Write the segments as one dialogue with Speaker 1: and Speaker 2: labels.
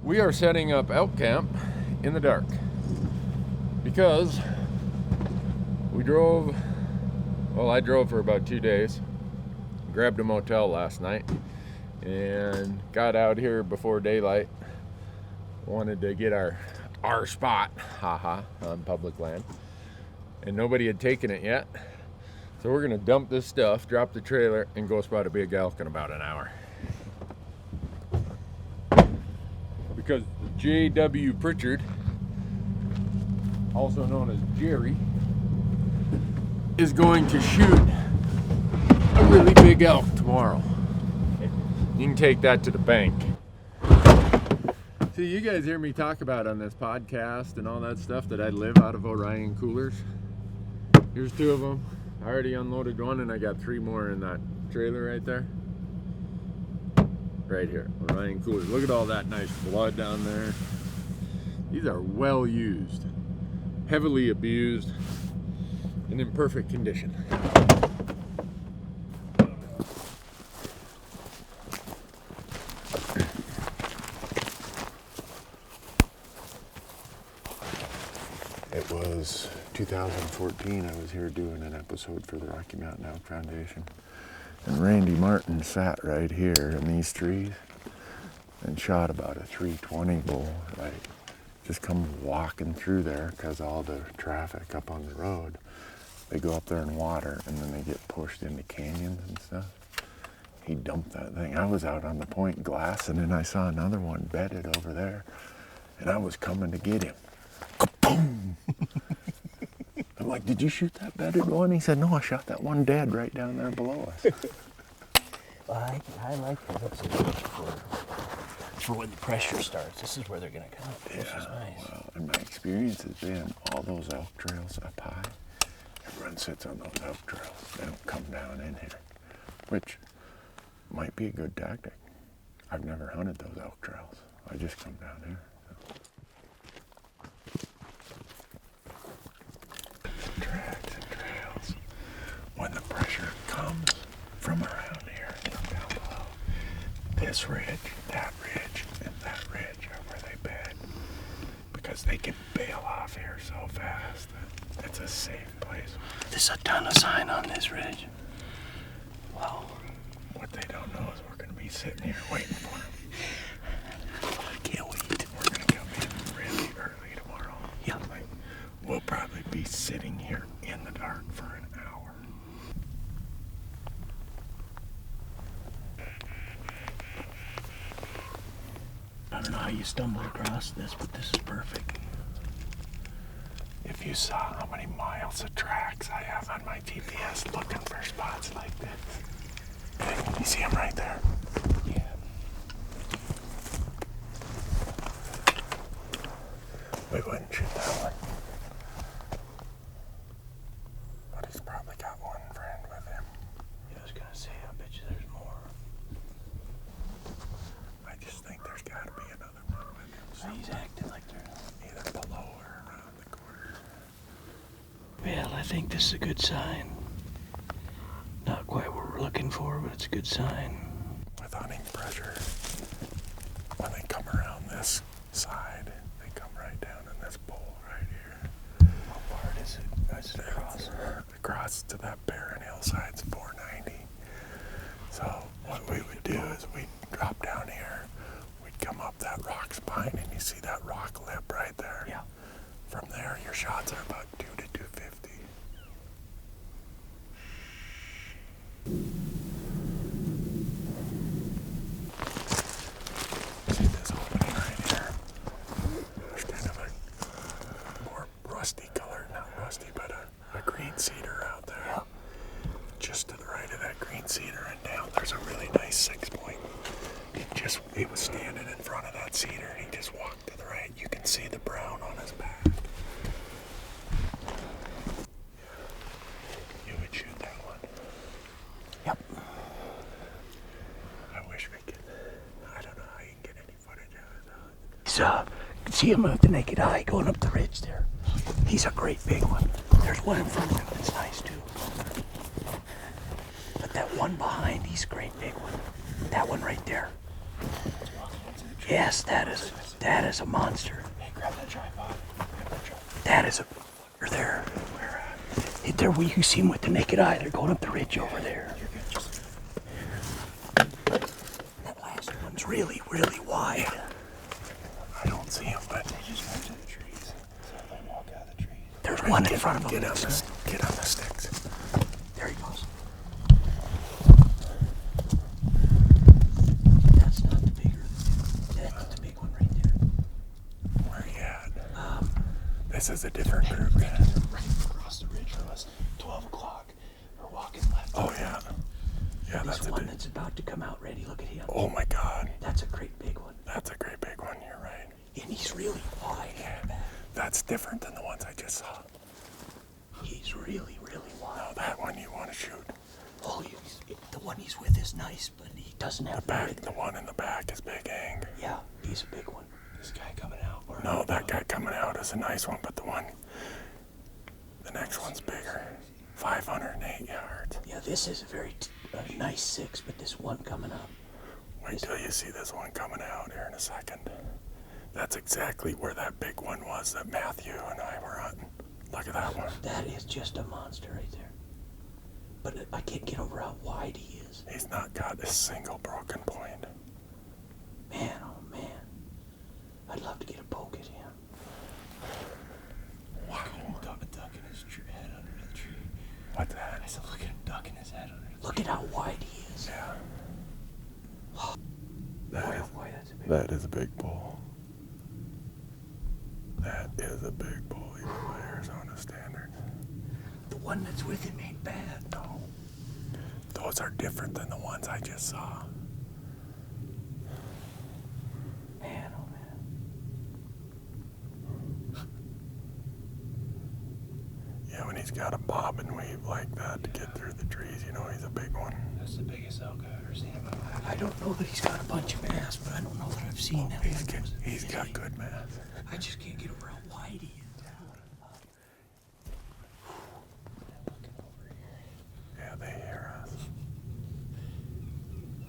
Speaker 1: We are setting up elk camp in the dark because I drove for about 2 days, grabbed a motel last night, and got out here before daylight. Wanted to get our spot, on public land, and nobody had taken it yet. So we're gonna dump this stuff, drop the trailer, and go spot a big elk in about an hour. Because J.W. Pritchard, also known as Jerry, is going to shoot a really big elk tomorrow. You can take that to the bank. See, you guys hear me talk about on this podcast and all that stuff that I live out of Orion coolers. Here's 2 of them. I already unloaded one and I got 3 more in that trailer right there. Right here, Orion coolers. Look at all that nice blood down there. These are well used, heavily abused, and in perfect condition. It was 2014. I was here doing an episode for the Rocky Mountain Elk Foundation. And Randy Martin sat right here in these trees and shot about a 320 bull, right? Just come walking through there because all the traffic up on the road, they go up there and water and then they get pushed into canyons and stuff. He dumped that thing. I was out on the point glassing and I saw another one bedded over there and I was coming to get him. Kaboom! I'm like, did you shoot that bedded one? He said, no, I shot that one dead right down there below us.
Speaker 2: Well, I like the looks of it for when the pressure starts. This is where they're going to come. This is nice.
Speaker 1: Well, and my experience has been all those elk trails up high, everyone sits on those elk trails. They don't come down in here, which might be a good tactic. I've never hunted those elk trails. I just come down here. Tracks and trails. When the pressure comes from around here, from down below, this ridge, and that ridge are where they bed. Because they can bail off here so fast that it's a safe place.
Speaker 2: There's a ton of sign on this ridge. Wow.
Speaker 1: What they don't know is we're going to be sitting here waiting for them.
Speaker 2: I can't wait.
Speaker 1: We're going to come in really early tomorrow.
Speaker 2: Yeah.
Speaker 1: We'll probably be sitting here in the dark for an hour.
Speaker 2: I don't know how you stumbled across this, but this is perfect.
Speaker 1: If you saw how many miles of tracks I have on my GPS looking for spots like this. You see them right there?
Speaker 2: Yeah.
Speaker 1: We wouldn't shoot that one. But he's probably got one friend with him.
Speaker 2: I was going to say, I bet you there's more.
Speaker 1: I just think there's got to be another one with him.
Speaker 2: So he's acting like they're
Speaker 1: either below or around the corner.
Speaker 2: Well, I think this is a good sign. Not quite what we're looking for, but it's a good sign.
Speaker 1: With hunting pressure, when they come around this side, they come right down in this bowl right here.
Speaker 2: How far is it? Is it across?
Speaker 1: Across to that barren hillside's 490. So what we would do is we'd drop down here, we'd come up that rock spine, and you see that rock lip right there.
Speaker 2: Yeah.
Speaker 1: From there, your shots are about 2 to 250. See this opening right here? There's kind of a more rusty color, not rusty, but a green cedar out there.
Speaker 2: Yeah.
Speaker 1: Just to the right of that green cedar and down, there's a really nice 6-point. He was standing in front of that cedar. He just walked to the right. You can see the brown on his back. You would shoot that one.
Speaker 2: Yep.
Speaker 1: I wish we could. I don't know how you can get any footage of it though.
Speaker 2: He's, you can see him with the naked eye going up the ridge there. He's a great big one. There's one in front of him that's nice too. But that one behind, he's a great big one. That one right there. Yes, that is a monster.
Speaker 3: Hey, grab that tripod. Grab that tripod.
Speaker 2: That is a. Or there.
Speaker 3: Where at?
Speaker 2: There, where you can see them with the naked eye. They're going up the ridge over there.
Speaker 3: You're good. Just...
Speaker 2: That last one's really, really wide.
Speaker 1: I don't see him, but
Speaker 3: They just went to the trees. So they walk out of the trees.
Speaker 2: There's one in front of
Speaker 1: get
Speaker 2: them.
Speaker 1: on the sticks.
Speaker 2: There he goes. That's not the bigger. That's the big one right there.
Speaker 1: Where you at? This is a different group.
Speaker 3: Right across the ridge from us. 12 o'clock. We're walking left.
Speaker 1: Oh yeah. Yeah,
Speaker 2: This
Speaker 1: that's a
Speaker 2: one that's about to come out ready. Look at him.
Speaker 1: Oh my God.
Speaker 2: That's a great big one.
Speaker 1: That's a great big one. You're right.
Speaker 2: And he's really wide.
Speaker 1: That's different than the ones I just saw.
Speaker 2: He's really, really
Speaker 1: Now
Speaker 2: wide.
Speaker 1: that one you want to shoot.
Speaker 2: Oh, the one he's with is nice, but he doesn't have
Speaker 1: The one in the back is Big Ang.
Speaker 2: Yeah, he's a big one.
Speaker 3: This guy coming out.
Speaker 1: No, that guy coming out is a nice one, but the next one's bigger. 508 yards.
Speaker 2: Yeah, this is a very nice 6, but this one coming up.
Speaker 1: Wait till you see this one coming out here in a second. That's exactly where that big one was that Matthew and I were hunting. Look at that one.
Speaker 2: That is just a monster right there. But I can't get over how wide he is.
Speaker 1: He's not got a single broken point.
Speaker 2: Man, oh man. I'd love to get a poke at him.
Speaker 3: Wow. Duck in his head under the tree.
Speaker 1: What's that?
Speaker 3: I said, look at him ducking his head under the tree.
Speaker 2: Look at how wide he is.
Speaker 1: Yeah.
Speaker 2: Boy, that's a big
Speaker 1: That is a big bull. That is a big bull, even by Arizona standards.
Speaker 2: The one that's with him ain't bad.
Speaker 1: No. Those are different than the ones I just saw.
Speaker 2: Man, oh man.
Speaker 1: Yeah, when he's got a bob and weave like that to get through the trees, you know he's a big one.
Speaker 3: That's the biggest elk I've ever seen in my life.
Speaker 2: I don't know that he's got a bunch of mass, but I don't know that I've seen that.
Speaker 1: He's got good mass.
Speaker 2: I just can't get over how wide he is.
Speaker 3: Looking over here.
Speaker 1: Yeah, they hear us.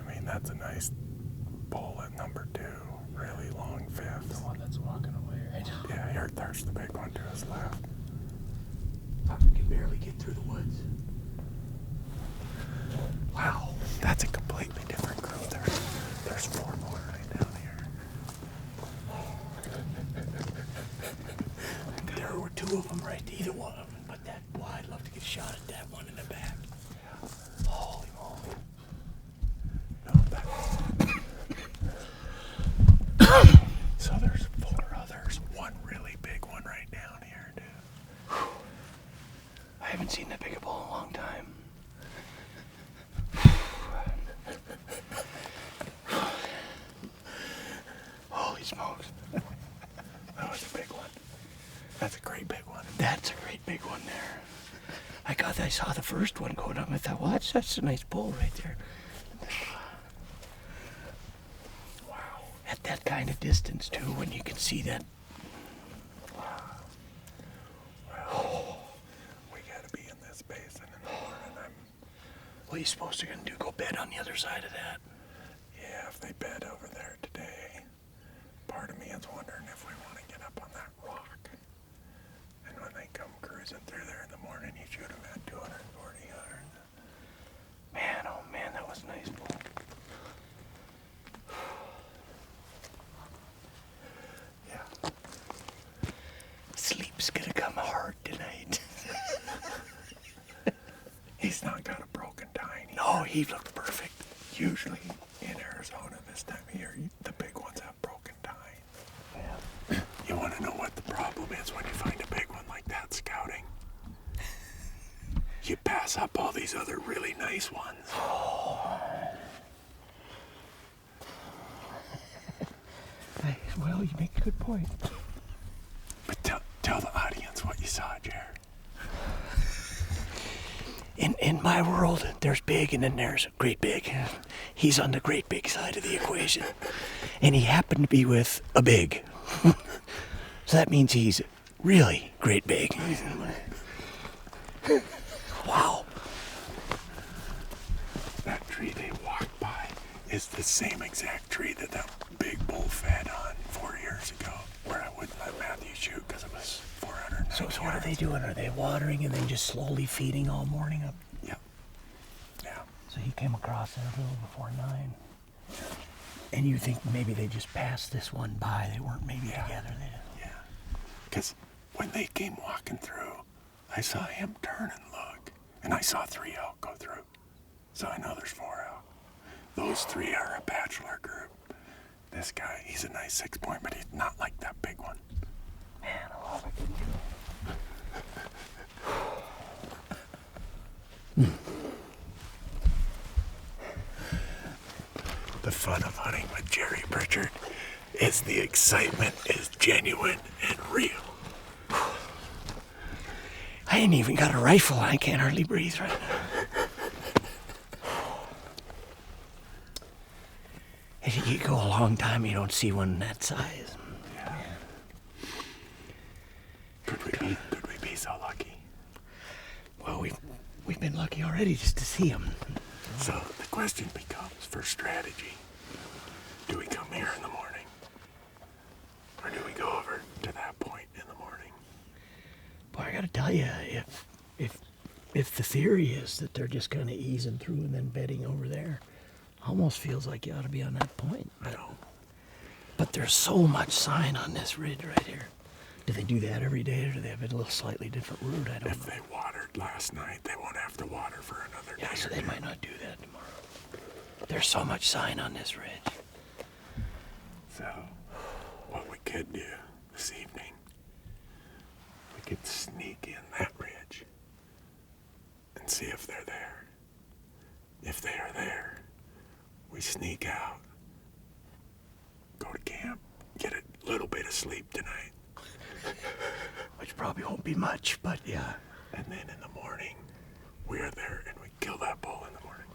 Speaker 1: I mean, that's a nice bull at number 2. Really long
Speaker 3: The
Speaker 1: fifth.
Speaker 3: one that's walking away right now.
Speaker 1: Yeah, there's the big one to his left.
Speaker 2: I can barely get through the woods.
Speaker 1: Wow, that's a completely different group. There's 4 more right down here.
Speaker 2: There were 2 of them right, either one of them. But that, well, I'd love to get a shot at that one in the back. Holy moly.
Speaker 1: So there's 4 others. One really big one right down here, dude.
Speaker 2: I haven't seen that big a bull in a long time. Holy smokes.
Speaker 1: That was a big one. That's a great big one.
Speaker 2: That's a great big one there. I saw the first one go down. I thought, well, that's a nice bull right there.
Speaker 1: Wow.
Speaker 2: At that kind of distance, too, when you can see that.
Speaker 1: Well, we gotta be in this basin in the morning.
Speaker 2: What are you supposed to do? Go bed on the other side of that?
Speaker 1: Yeah, if they bed over there today, part of me is wondering if we want to get up on that rock. And when they come cruising through there in the morning, you shoot them at 240 yards.
Speaker 2: Man, oh man, that was a nice bull.
Speaker 1: Yeah.
Speaker 2: Sleep's gonna come hard tonight.
Speaker 1: He's not got a broken tine.
Speaker 2: No, he looked perfect.
Speaker 1: Usually in Arizona this time of year, the big ones have broken tine.
Speaker 2: Yeah.
Speaker 1: You want to know what the problem is when you find a big one like that scouting? You pass up all these other really nice ones.
Speaker 2: Well, you make a good point.
Speaker 1: But tell the audience what you saw, Jerry.
Speaker 2: In my world, there's big and then there's great big. He's on the great big side of the equation. And he happened to be with a big. So that means he's really great big. Wow.
Speaker 1: That tree they walked by is the same exact tree that big bull fed on 4 years ago, where I wouldn't let Matthew shoot because it was 400.
Speaker 2: So what are they doing? Are they watering and then just slowly feeding all morning up?
Speaker 1: Yeah. Yeah.
Speaker 2: So he came across it a little before 9. And you think maybe they just passed this one by? They weren't maybe together then?
Speaker 1: Yeah. Because when they came walking through, I saw him turn and look, and I saw 3 elk go through. So I know there's 4 elk. Those 3 are a bachelor group. This guy, he's a nice 6-point, but he's not like that big one.
Speaker 2: Man, I love it.
Speaker 1: The fun of hunting with Jerry Pritchard is the excitement is genuine and real.
Speaker 2: I ain't even got a rifle. I can't hardly breathe right now. You go a long time, you don't see one that size.
Speaker 1: Yeah. Could we be so lucky?
Speaker 2: Well, we've been lucky already just to see them.
Speaker 1: So the question becomes, for strategy, do we come here in the morning? Or do we go over to that point in the morning?
Speaker 2: Boy, I gotta tell you, if the theory is that they're just kind of easing through and then bedding over there, almost feels like you ought to be on that point.
Speaker 1: I know.
Speaker 2: But there's so much sign on this ridge right here. Do they do that every day, or do they have a little slightly different route? I don't know.
Speaker 1: If they watered last night, they won't have to water for another day.
Speaker 2: Yeah, so they might not do that tomorrow. There's so much sign on this ridge.
Speaker 1: So, what we could do this evening, we could sneak in that ridge and see if they're there. If they are there, we sneak out, go to camp, get a little bit of sleep tonight.
Speaker 2: Which probably won't be much, but yeah.
Speaker 1: And then in the morning, we are there and we kill that bull in the morning.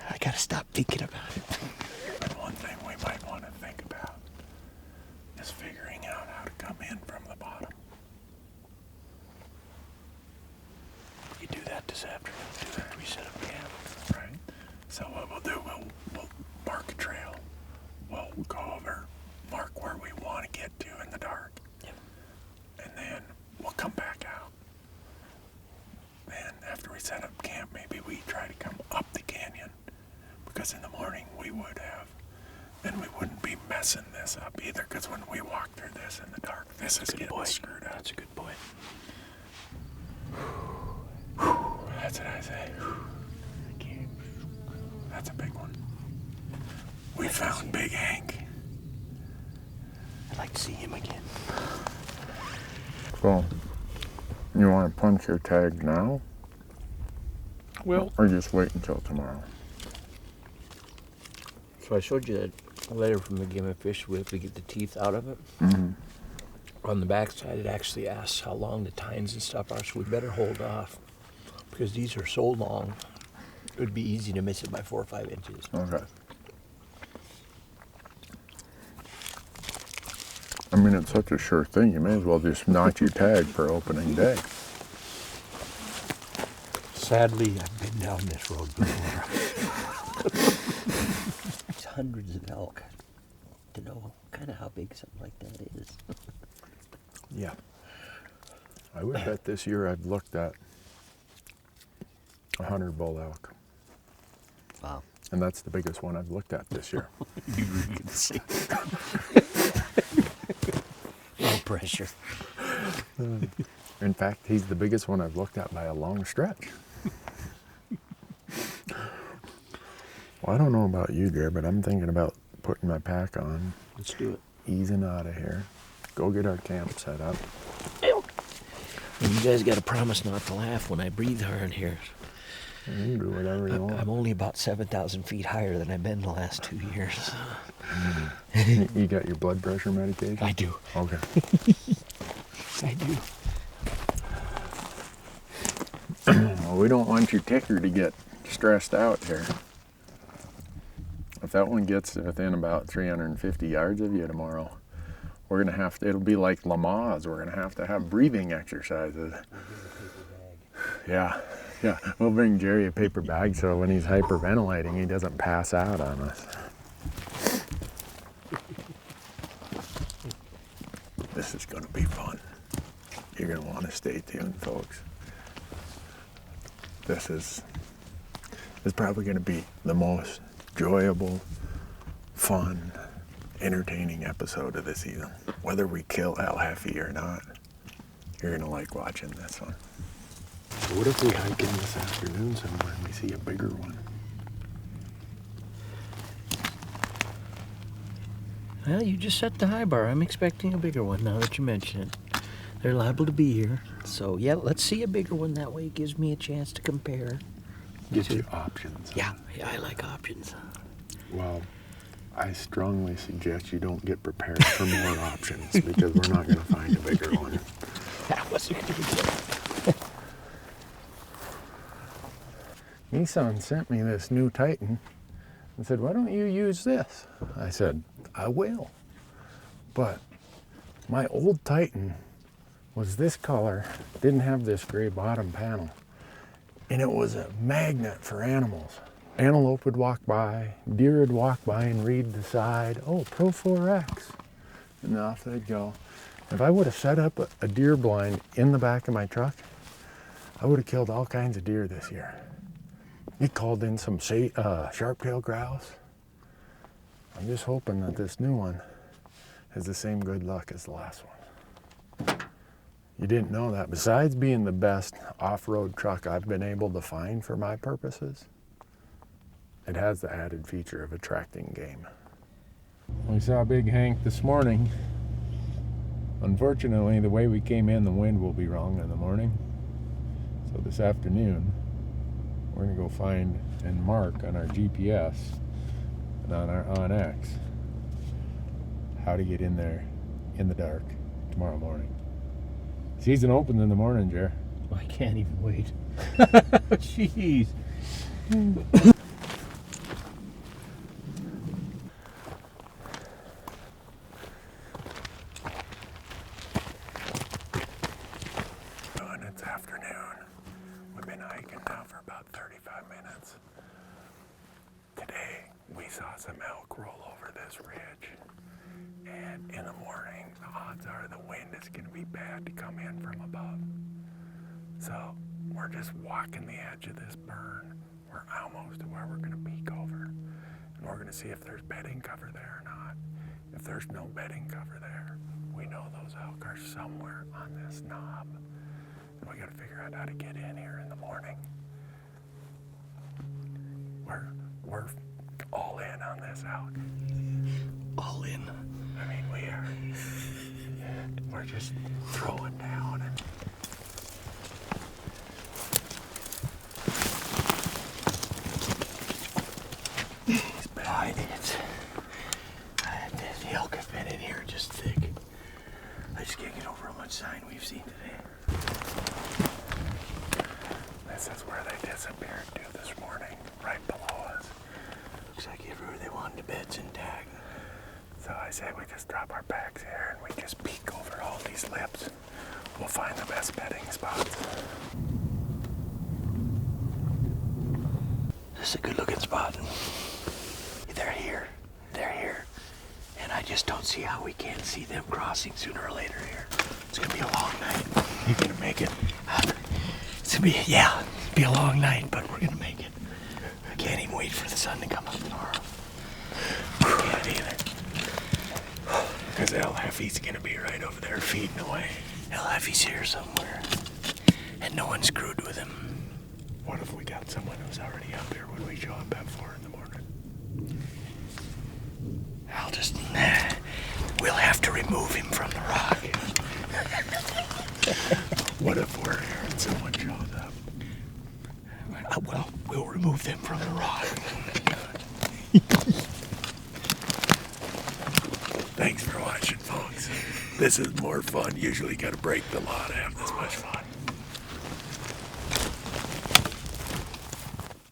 Speaker 2: I gotta stop thinking about it.
Speaker 1: And one thing we might want to think about is figuring out how to come in from the bottom.
Speaker 2: We could do that this afternoon, too, after we set up camp.
Speaker 1: Right? So what we'll do, we'll mark a trail. We'll go over, mark where we want to get to in the dark.
Speaker 2: Yep.
Speaker 1: And then we'll come back out. Then after we set up camp, maybe we try to come up the canyon. Because in the morning we would have, then we wouldn't be messing this up either. Because when we walk through this in the dark, this is getting screwed up.
Speaker 2: That's a good point.
Speaker 1: That's what I say. That's a big one. We found Big Hank.
Speaker 2: I'd like to see him again.
Speaker 1: So, you want to punch your tag now?
Speaker 3: Well,
Speaker 1: Or just wait until tomorrow?
Speaker 3: so I showed you that letter from the Game and Fish Whip to get the teeth out of it.
Speaker 1: Mm-hmm.
Speaker 3: On the back side, it actually asks how long the tines and stuff are, so we better hold off. Because these are so long, it would be easy to miss it by 4 or 5 inches.
Speaker 1: Okay. I mean, it's such a sure thing. You may as well just notch your tag for opening day.
Speaker 3: Sadly, I've been down this road before. There's hundreds of elk to know kind of how big something like that is.
Speaker 1: Yeah. I would bet this year I've looked at 100 bull elk.
Speaker 3: Wow.
Speaker 1: And that's the biggest one I've looked at this year.
Speaker 3: You can see. No pressure.
Speaker 1: In fact, he's the biggest one I've looked at by a long stretch. Well, I don't know about you, Jerry, but I'm thinking about putting my pack on,
Speaker 3: Let's do it.
Speaker 1: easing out of here, go get our camp set up.
Speaker 2: And you guys gotta promise not to laugh when I breathe hard here.
Speaker 1: You can do whatever you want.
Speaker 2: I'm only about 7,000 feet higher than I've been the last 2 years.
Speaker 1: You got your blood pressure medication?
Speaker 2: I do.
Speaker 1: Okay.
Speaker 2: I do.
Speaker 1: Well, we don't want your ticker to get stressed out here. If that one gets within about 350 yards of you tomorrow, we're gonna have to, it'll be like Lamaze. We're gonna have breathing exercises. Yeah. Yeah, we'll bring Jerry a paper bag so when he's hyperventilating, he doesn't pass out on us. This is going to be fun. You're going to want to stay tuned, folks. This is probably going to be the most enjoyable, fun, entertaining episode of the season. Whether we kill El Jefe or not, you're going to like watching this one. What if we hike in this afternoon somewhere and we see a bigger one?
Speaker 2: Well, you just set the high bar. I'm expecting a bigger one now that you mention it. They're liable to be here. So, yeah, let's see a bigger one. That way it gives me a chance to compare.
Speaker 1: Get you options.
Speaker 2: Yeah, I like options.
Speaker 1: Well, I strongly suggest you don't get prepared for more options because we're not going to find a bigger one.
Speaker 2: That was a good idea.
Speaker 1: Nissan sent me this new Titan and said, why don't you use this? I said, I will. But my old Titan was this color, didn't have this gray bottom panel, and it was a magnet for animals. Antelope would walk by, deer would walk by and read the side, oh, Pro 4X, and off they'd go. If I would have set up a deer blind in the back of my truck, I would have killed all kinds of deer this year. It called in some sharp-tailed grouse. I'm just hoping that this new one has the same good luck as the last one. You didn't know that. Besides being the best off-road truck I've been able to find for my purposes, it has the added feature of attracting game. We saw Big Hank this morning. Unfortunately, the way we came in, the wind will be wrong in the morning. So this afternoon, we're going to go find and mark on our GPS and on our OnX how to get in there in the dark tomorrow morning. Season opens in the morning, Jer.
Speaker 3: I can't even wait. Jeez.
Speaker 1: And it's afternoon. We've been hiking now for about 35 minutes. Today, we saw some elk roll over this ridge. And in the morning, the odds are the wind is going to be bad to come in from above. So we're just walking the edge of this burn. We're almost to where we're going to peek over. And we're going to see if there's bedding cover there or not. If there's no bedding cover there, we know those elk are somewhere on this knob. And we got to figure out how to get in here in the morning. We're all in on this elk.
Speaker 2: All in.
Speaker 1: I mean, we're just throwing down and
Speaker 2: he's bad. The elk have been in here just thick. I just can't get over how much sign we've seen today.
Speaker 1: this is where they disappeared to this morning, right below us.
Speaker 2: Looks like everywhere they wanted, the bed's intact.
Speaker 1: So I say we just drop our bags here and we just peek over all these lips. We'll find the best bedding spots.
Speaker 2: This is a good looking spot. They're here. They're here. And I just don't see how we can't see them crossing sooner or later here. It's gonna be a long night.
Speaker 1: You gonna make it?
Speaker 2: It's gonna be, yeah, it'll be a long night, but we're gonna make it. I can't even wait for the sun to come up tomorrow. I can't either.
Speaker 1: Because El Jefe's gonna be right over there feeding away.
Speaker 2: El Jefe's here somewhere. And no one screwed with him.
Speaker 1: What if we got someone who's already up here when we show up at 4 in the morning?
Speaker 2: We'll have to remove him from the rock.
Speaker 1: What if we're here and someone shows up?
Speaker 2: Well, we'll remove them from the rock.
Speaker 1: Thanks for watching, folks. This is more fun. Usually got to break the law to have this much fun.